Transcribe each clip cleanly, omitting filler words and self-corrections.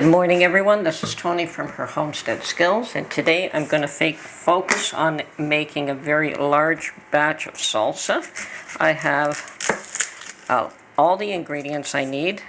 morning, everyone. This is Tony from her Homestead Skills, and today I'm going to focus on making a very large batch of salsa. I have all the ingredients I need.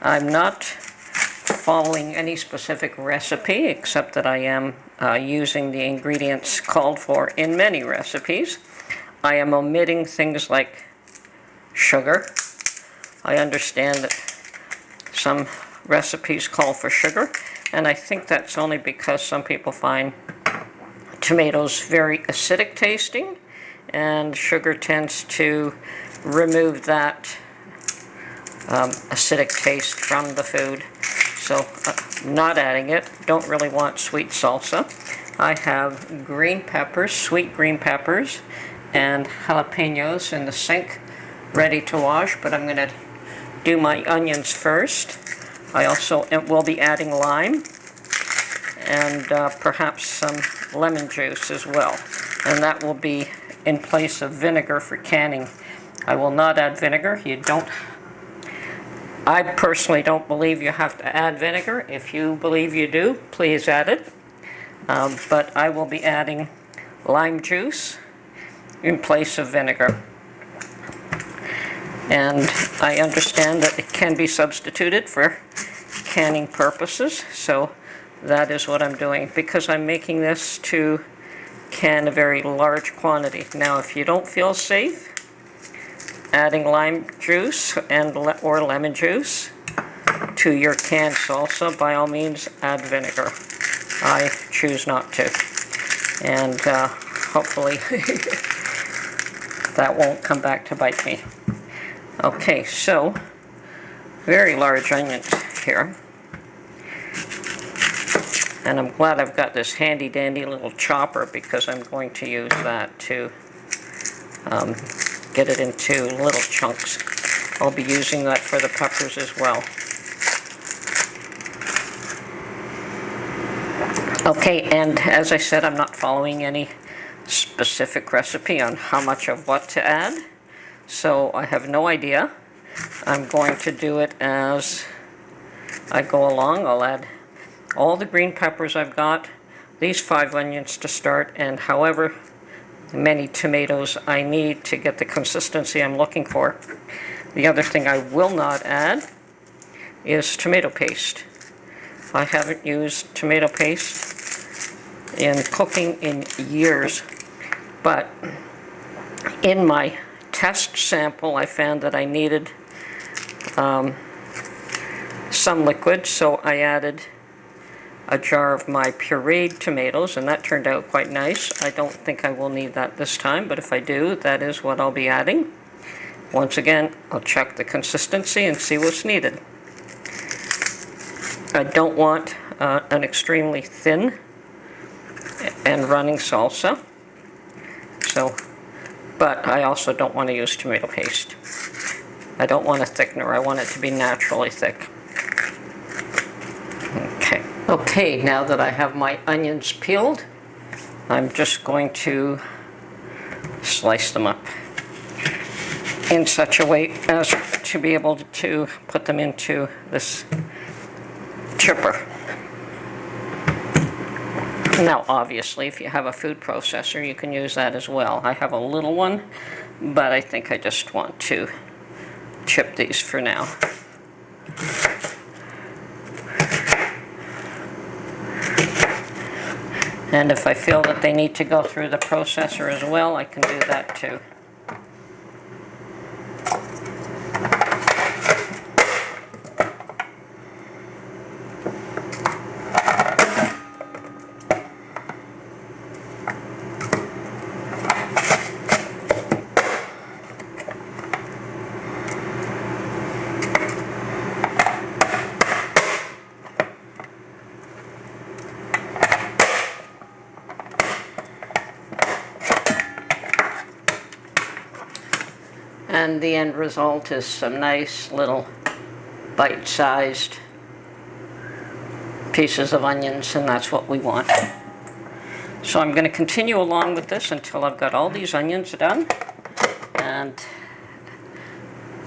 I'm not following any specific recipe, except that I am using the ingredients called for in many recipes. I am omitting things like sugar. I understand that some recipes call for sugar, and I think that's only because some people find tomatoes very acidic tasting, and sugar tends to remove that acidic taste from the food. So not adding it. Don't really want sweet salsa. I have green peppers, sweet green peppers, and jalapenos in the sink ready to wash, but I'm going to do my onions first. I also will be adding lime and perhaps some lemon juice as well. And that will be in place of vinegar for canning. I will not add vinegar. I personally don't believe you have to add vinegar. If you believe you do, please add it. But I will be adding lime juice in place of vinegar. And I understand that it can be substituted for canning purposes, so that is what I'm doing, because I'm making this to can a very large quantity. Now, if you don't feel safe adding lime juice or lemon juice to your canned salsa, by all means add vinegar. I choose not to, and hopefully that won't come back to bite me. Okay, so very large onions here, and I'm glad I've got this handy dandy little chopper, because I'm going to use that to get it into little chunks. I'll be using that for the peppers as well. Okay, and as I said, I'm not following any specific recipe on how much of what to add. So I have no idea. I'm going to do it as I go along. I'll add all the green peppers I've got, these 5 onions to start, and however many tomatoes I need to get the consistency I'm looking for. The other thing I will not add is tomato paste. I haven't used tomato paste in cooking in years, but in my test sample, I found that I needed some liquid, so I added a jar of my pureed tomatoes, and that turned out quite nice. I don't think I will need that this time, but if I do, that is what I'll be adding. Once again, I'll check the consistency and see what's needed. I don't want an extremely thin and running salsa, but I also don't want to use tomato paste. I don't want a thickener. I want it to be naturally thick. Okay, now that I have my onions peeled, I'm just going to slice them up in such a way as to be able to put them into this chipper. Now, obviously, if you have a food processor, you can use that as well. I have a little one, but I think I just want to chip these for now. And if I feel that they need to go through the processor as well, I can do that too. And the end result is some nice little bite-sized pieces of onions, and that's what we want. So I'm going to continue along with this until I've got all these onions done, and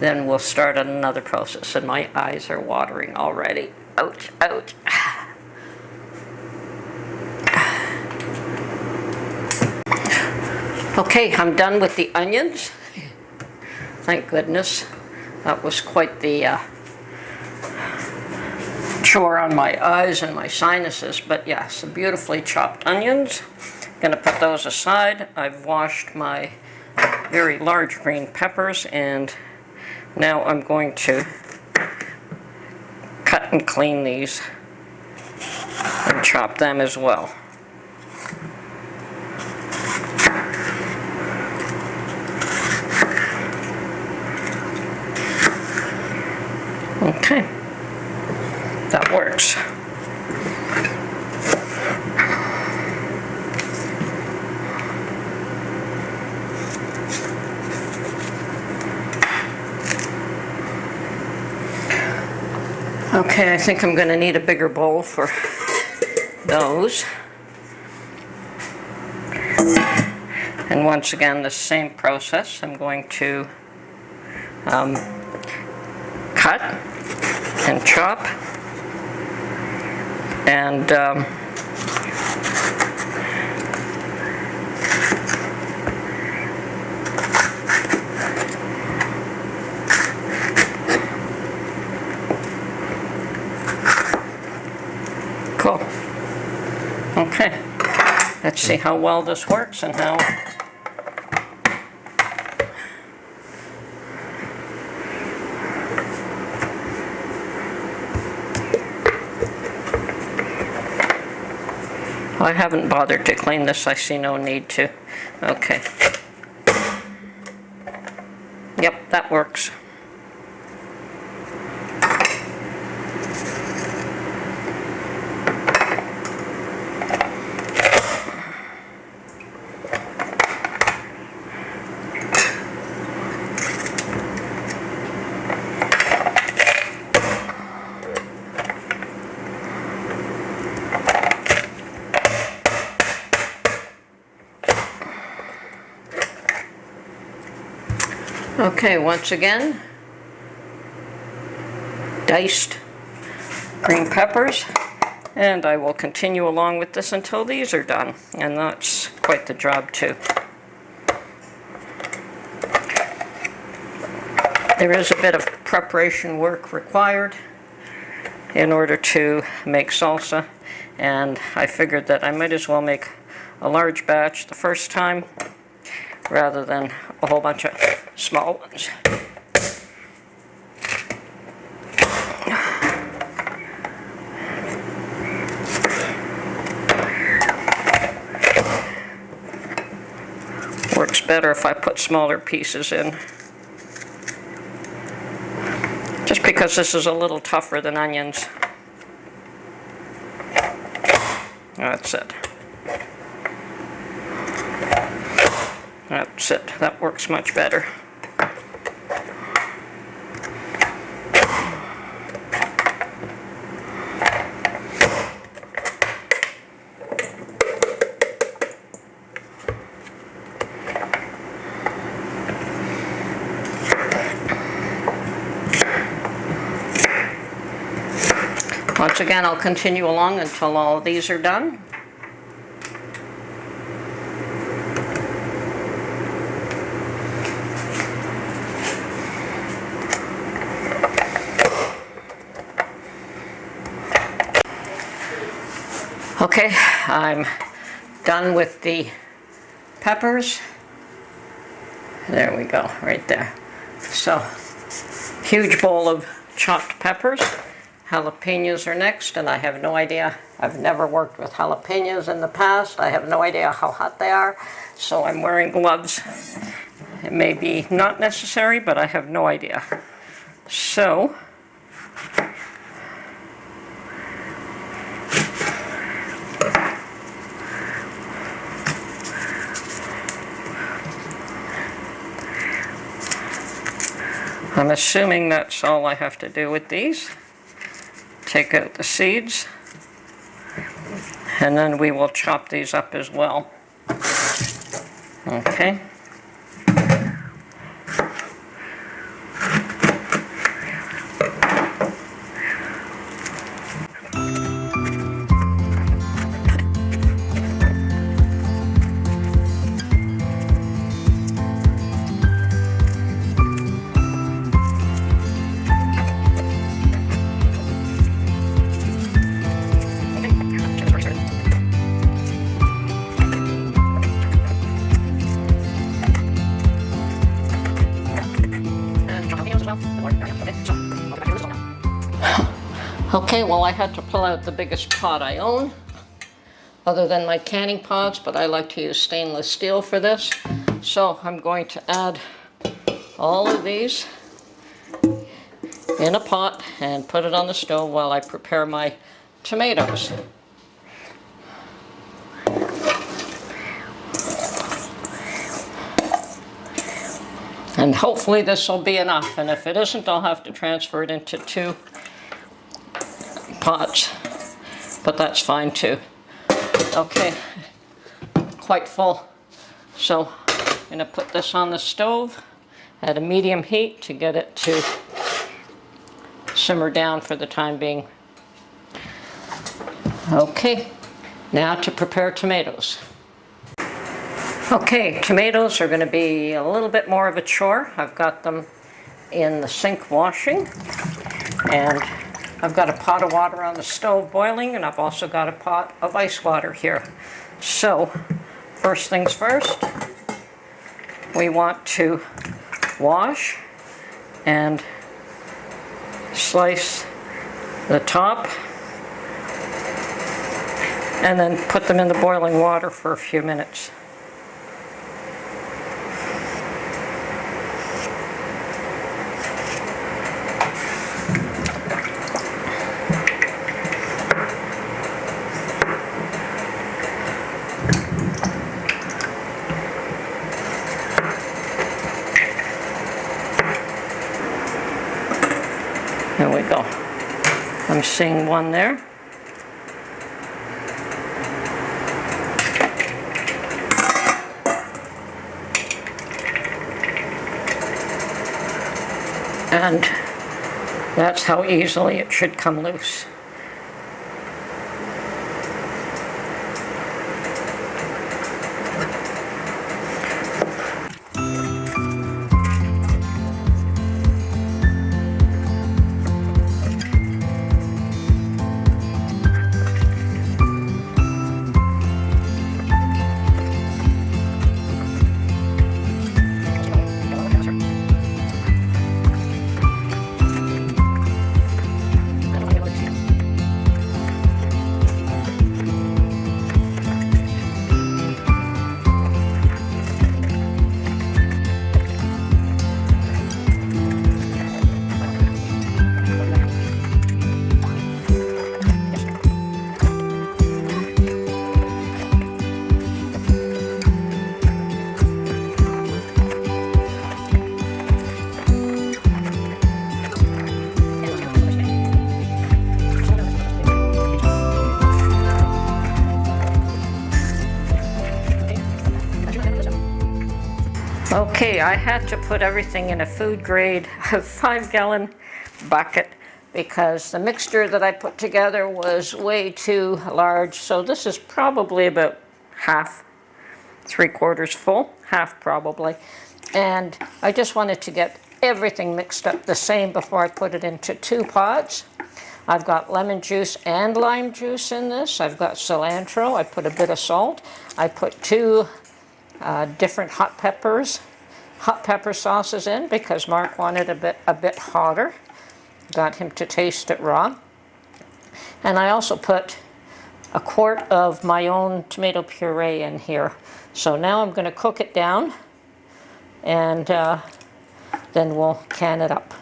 then we'll start on another process, and my eyes are watering already. ouch, ouch. Okay, I'm done with the onions. Thank goodness. That was quite the chore on my eyes and my sinuses, but yes, beautifully chopped onions. Gonna put those aside. I've washed my very large green peppers, and now I'm going to cut and clean these and chop them as well. Okay, that works. Okay, I think I'm going to need a bigger bowl for those. And once again, the same process. I'm going to cut and chop and cool. Okay, let's see how well this works and how I haven't bothered to clean this. I see no need to. Okay. Yep, that works. Okay, once again, diced green peppers, and I will continue along with this until these are done, and that's quite the job too. There is a bit of preparation work required in order to make salsa, and I figured that I might as well make a large batch the first time rather than a whole bunch of small ones. Works better if I put smaller pieces in. Just because this is a little tougher than onions. That's it. That's it. That works much better. Once again, I'll continue along until all of these are done. Okay, I'm done with the peppers. There we go, right there. So, huge bowl of chopped peppers. Jalapenos are next, and I have no idea. I've never worked with jalapenos in the past. I have no idea how hot they are, so I'm wearing gloves. It may be not necessary, but I have no idea. So, I'm assuming that's all I have to do with these. Take out the seeds, and then we will chop these up as well. Okay. Okay, well, I had to pull out the biggest pot I own, other than my canning pots, but I like to use stainless steel for this. So I'm going to add all of these in a pot and put it on the stove while I prepare my tomatoes. And hopefully this will be enough, and if it isn't, I'll have to transfer it into 2 pots, but that's fine too. Okay, quite full. So I'm going to put this on the stove at a medium heat to get it to simmer down for the time being. Okay, now to prepare tomatoes. Okay, tomatoes are going to be a little bit more of a chore. I've got them in the sink washing, and I've got a pot of water on the stove boiling, and I've also got a pot of ice water here. So, first things first, we want to wash and slice the top, and then put them in the boiling water for a few minutes. There we go. I'm seeing one there. And that's how easily it should come loose. Okay, I had to put everything in a food grade 5-gallon bucket because the mixture that I put together was way too large. So this is probably about half, 3/4 full, half probably. And I just wanted to get everything mixed up the same before I put it into 2 pots. I've got lemon juice and lime juice in this. I've got cilantro. I put a bit of salt. I put 2 different hot pepper sauces in because Mark wanted a bit hotter. Got him to taste it raw. And I also put a quart of my own tomato puree in here. So now I'm going to cook it down, and then we'll can it up.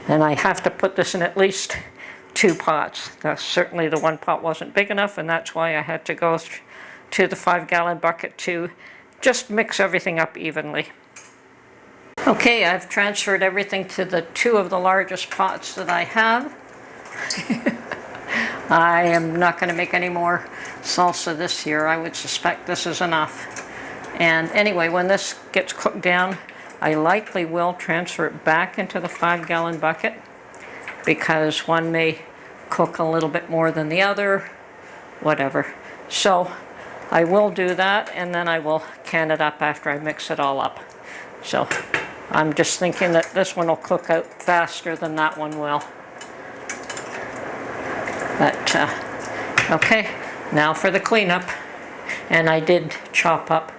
And I have to put this in at least 2 pots. Certainly the 1 pot wasn't big enough, and that's why I had to go to the 5-gallon bucket to just mix everything up evenly. Okay, I've transferred everything to the 2 of the largest pots that I have. I am not going to make any more salsa this year. I would suspect this is enough. And anyway, when this gets cooked down, I likely will transfer it back into the 5-gallon bucket because one may cook a little bit more than the other, whatever. So I will do that, and then I will can it up after I mix it all up. So I'm just thinking that this one will cook out faster than that one will. But, okay, now for the cleanup. And I did chop up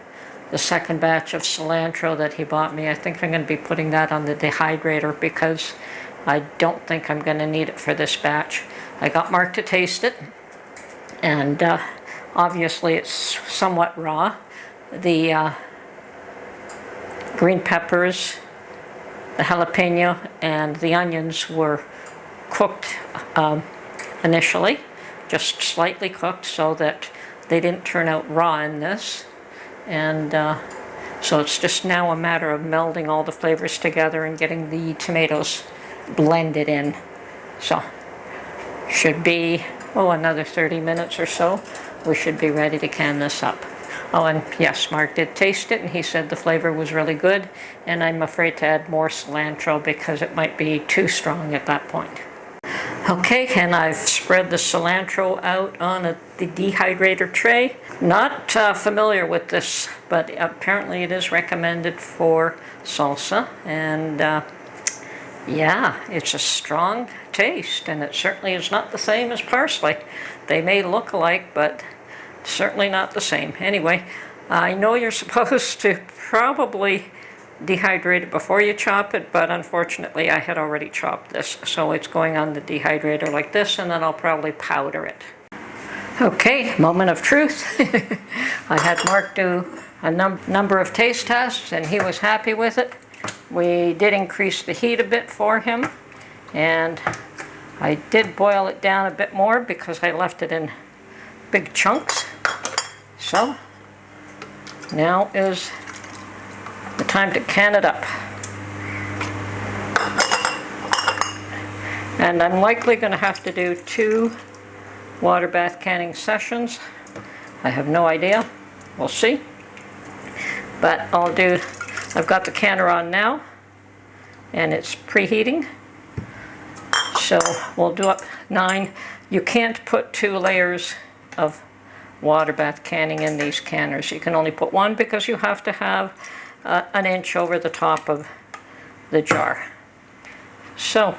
the second batch of cilantro that he bought me. I think I'm going to be putting that on the dehydrator because I don't think I'm going to need it for this batch. I got Mark to taste it, and obviously it's somewhat raw. The green peppers, the jalapeno, and the onions were cooked initially, just slightly cooked so that they didn't turn out raw in this. And so it's just now a matter of melding all the flavors together and getting the tomatoes blended in. So should be, another 30 minutes or so. We should be ready to can this up. Oh, and yes, Mark did taste it, and he said the flavor was really good, and I'm afraid to add more cilantro because it might be too strong at that point. Okay, and I've spread the cilantro out on the dehydrator tray. Not familiar with this, but apparently it is recommended for salsa, and yeah, it's a strong taste, and it certainly is not the same as parsley. They may look alike, but certainly not the same. Anyway, I know you're supposed to probably dehydrate it before you chop it, but unfortunately I had already chopped this, so it's going on the dehydrator like this, and then I'll probably powder it. Okay, moment of truth. I had Mark do a number of taste tests, and he was happy with it. We did increase the heat a bit for him, and I did boil it down a bit more because I left it in big chunks. So now is the time to can it up. And I'm likely going to have to do 2 water bath canning sessions. I have no idea. We'll see. But I've got the canner on now, and it's preheating. So we'll do up 9. You can't put 2 layers of water bath canning in these canners. You can only put 1 because you have to have an inch over the top of the jar. So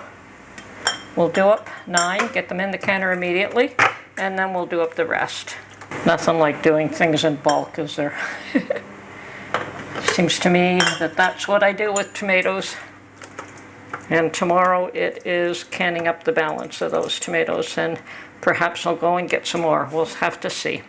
we'll do up 9, get them in the canner immediately, and then we'll do up the rest. Nothing like doing things in bulk, is there? Seems to me that that's what I do with tomatoes. And tomorrow it is canning up the balance of those tomatoes, and perhaps I'll go and get some more. We'll have to see.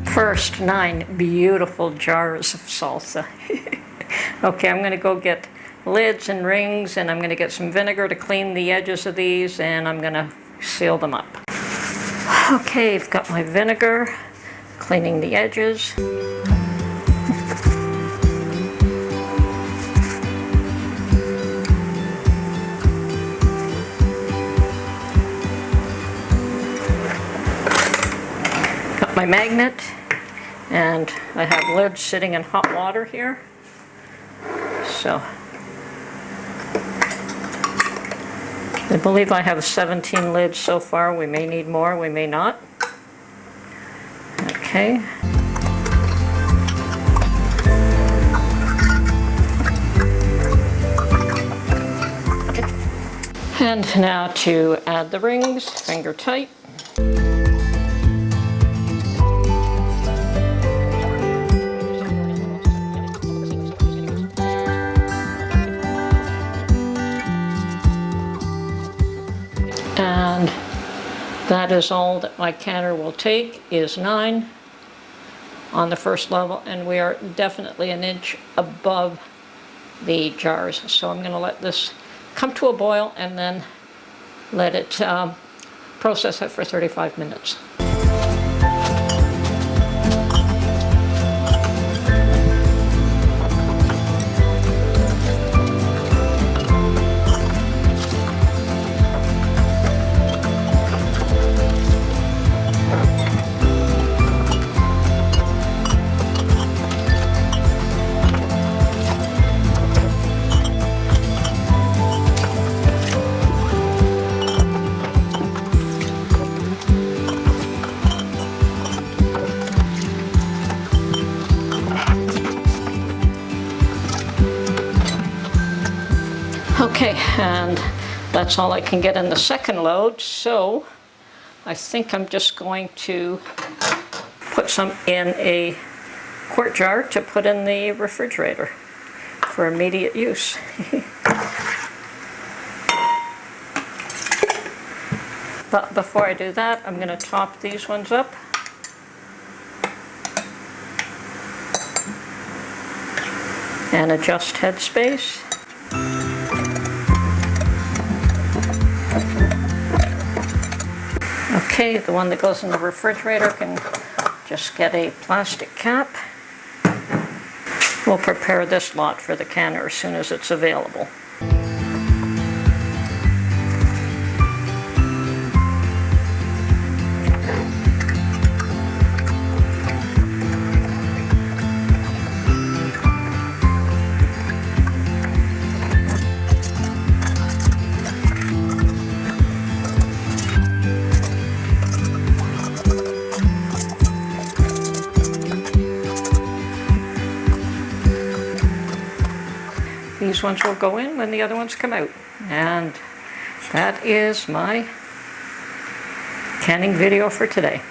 First 9 beautiful jars of salsa. Okay, I'm going to go get lids and rings, and I'm going to get some vinegar to clean the edges of these, and I'm going to seal them up. Okay, I've got my vinegar, cleaning the edges. Got my magnet. And I have lids sitting in hot water here. So I believe I have 17 lids so far. We may need more, we may not. Okay. And now to add the rings, finger tight. And that is all that my canner will take, is 9 on the first level, and we are definitely an inch above the jars. So I'm going to let this come to a boil and then let it process it for 35 minutes. Okay, and that's all I can get in the second load, so I think I'm just going to put some in a quart jar to put in the refrigerator for immediate use. But before I do that, I'm going to top these ones up. And adjust headspace. Okay, the one that goes in the refrigerator can just get a plastic cap. We'll prepare this lot for the canner as soon as it's available. These ones will go in when the other ones come out. And that is my canning video for today.